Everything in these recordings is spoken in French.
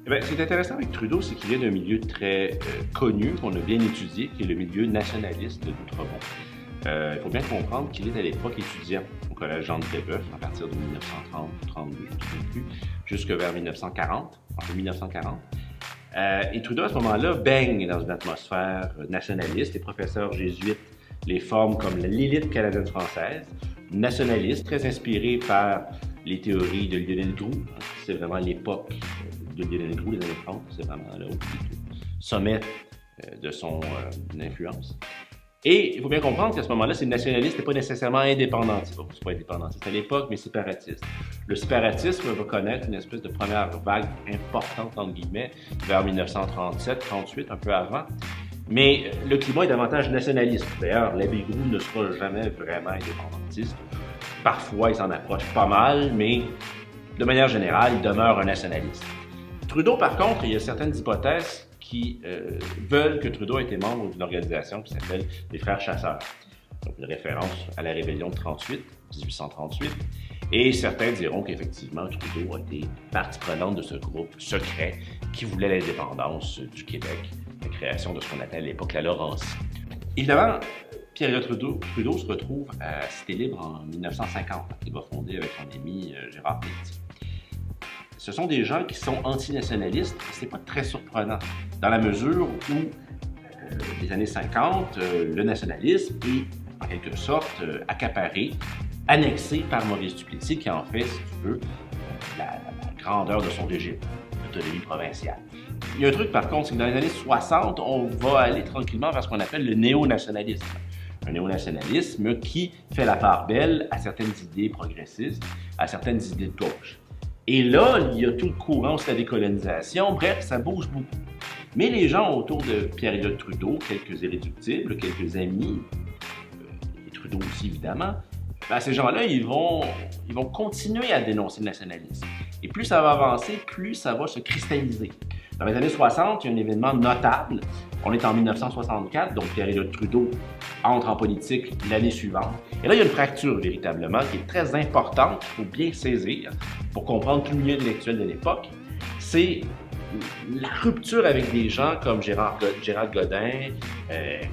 Ce qui est intéressant avec Trudeau, c'est qu'il vient d'un milieu très connu, qu'on a bien étudié, qui est le milieu nationaliste d'Outremont. Il faut bien comprendre qu'il est à l'époque étudiant au Collège Jean-de-Brébeuf à partir de 1930 ou 32, je ne me souviens plus, jusque vers 1940, en 1940. Et Trudeau, à ce moment-là, baigne dans une atmosphère nationaliste. Les professeurs jésuites les forment comme l'élite canadienne-française, nationaliste, très inspiré par les théories de Lionel Groulx. C'est vraiment l'époque de Lionel Groulx, les années 30, c'est vraiment là au sommet de son influence. Et il faut bien comprendre qu'à ce moment-là, ces nationalistes n'étaient pas nécessairement indépendantistes. Bon, c'est pas indépendantiste à l'époque, mais séparatistes. Le séparatisme va connaître une espèce de première vague importante, entre guillemets, vers 1937-38, un peu avant. Mais le climat est davantage nationaliste. D'ailleurs, l'abbé Groulx ne sera jamais vraiment indépendantiste. Parfois, il s'en approche pas mal, mais de manière générale, il demeure un nationaliste. Trudeau, par contre, il y a certaines hypothèses qui veulent que Trudeau ait été membre d'une organisation qui s'appelle les Frères Chasseurs. Donc, une référence à la rébellion de 1838. Et certains diront qu'effectivement, Trudeau a été partie prenante de ce groupe secret qui voulait l'indépendance du Québec, la création de ce qu'on appelle à l'époque la Laurentie. Évidemment, Pierre Trudeau se retrouve à Cité Libre en 1950. Il va fonder avec son ami Gérard Pelletier. Ce sont des gens qui sont antinationalistes, et c'est pas très surprenant, dans la mesure où, les années 50, le nationalisme est, en quelque sorte, accaparé, annexé par Maurice Duplessis, qui en fait, si tu veux, la grandeur de son régime, l'autonomie provinciale. Il y a un truc, par contre, c'est que dans les années 60, on va aller tranquillement vers ce qu'on appelle le néo-nationalisme. Un néo-nationalisme qui fait la part belle à certaines idées progressistes, à certaines idées de gauche. Et là, il y a tout le courant sur la décolonisation, bref, ça bouge beaucoup. Mais les gens autour de Pierre-Éliott Trudeau, quelques irréductibles, quelques amis, et Trudeau aussi évidemment, ces gens-là, ils vont continuer à dénoncer le nationalisme. Et plus ça va avancer, plus ça va se cristalliser. Dans les années 60, il y a un événement notable. On est en 1964, donc Pierre-Éliott Trudeau entre en politique l'année suivante. Et là, il y a une fracture véritablement qui est très importante, qu'il faut bien saisir pour comprendre tout le milieu intellectuel de l'époque. C'est la rupture avec des gens comme Gérard Godin,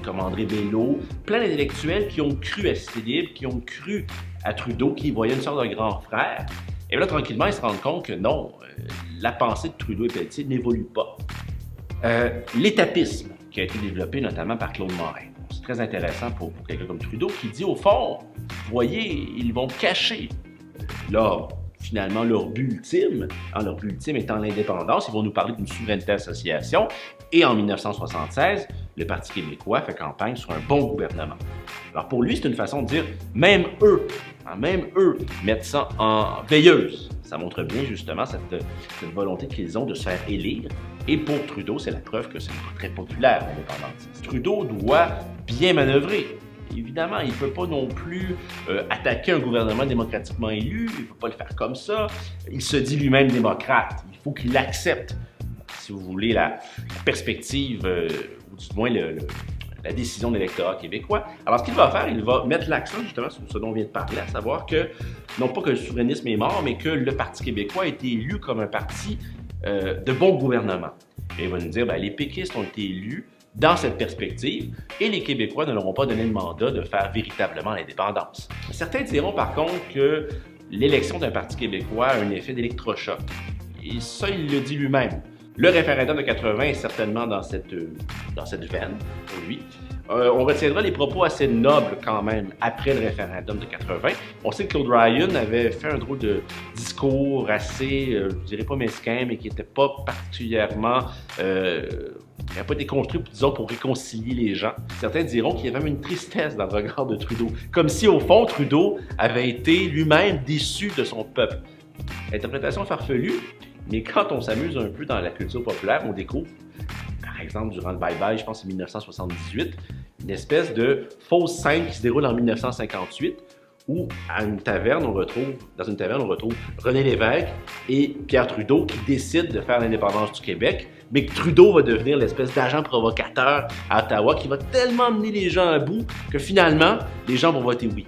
comme André Bello, plein d'intellectuels qui ont cru à Cité Libre, qui ont cru à Trudeau, qui voyaient une sorte de grand frère. Et là, tranquillement, ils se rendent compte que non, la pensée de Trudeau et Pelletier n'évolue pas. L'étapisme qui a été développé notamment par Claude Morin. C'est très intéressant pour quelqu'un comme Trudeau qui dit au fond, vous voyez, ils vont cacher finalement leur but ultime, leur but ultime étant l'indépendance, ils vont nous parler d'une souveraineté association. Et en 1976, le Parti québécois fait campagne sur un bon gouvernement. Alors pour lui, c'est une façon de dire, même eux mettent ça en veilleuse. Ça montre bien justement cette volonté qu'ils ont de se faire élire. Et pour Trudeau, c'est la preuve que c'est pas très populaire, l'indépendance. Trudeau doit bien manœuvrer. Évidemment, il ne peut pas non plus attaquer un gouvernement démocratiquement élu, il ne peut pas le faire comme ça. Il se dit lui-même démocrate. Il faut qu'il accepte, si vous voulez, la perspective, ou du moins la décision de l'électorat québécois. Alors, ce qu'il va faire, il va mettre l'accent justement sur ce dont on vient de parler, à savoir que, non pas que le souverainisme est mort, mais que le Parti québécois a été élu comme un parti de bon gouvernement. Et il va nous dire, les péquistes ont été élus dans cette perspective, et les Québécois ne leur ont pas donné le mandat de faire véritablement l'indépendance. Certains diront par contre que l'élection d'un Parti québécois a un effet d'électrochoc. Et ça, il le dit lui-même. Le référendum de 80 est certainement dans cette veine, pour lui. On retiendra les propos assez nobles quand même après le référendum de 80. On sait que Claude Ryan avait fait un drôle de discours assez, je dirais pas mesquin, mais qui n'était pas particulièrement... il n'a pas été construit, disons, pour réconcilier les gens. Certains diront qu'il y avait même une tristesse dans le regard de Trudeau. Comme si, au fond, Trudeau avait été lui-même déçu de son peuple. Interprétation farfelue, mais quand on s'amuse un peu dans la culture populaire, on découvre, par exemple, durant le bye-bye, je pense que c'est 1978, une espèce de fausse scène qui se déroule en 1958, où dans une taverne, on retrouve René Lévesque et Pierre Trudeau qui décident de faire l'indépendance du Québec, mais que Trudeau va devenir l'espèce d'agent provocateur à Ottawa qui va tellement mener les gens à bout que finalement, les gens vont voter oui.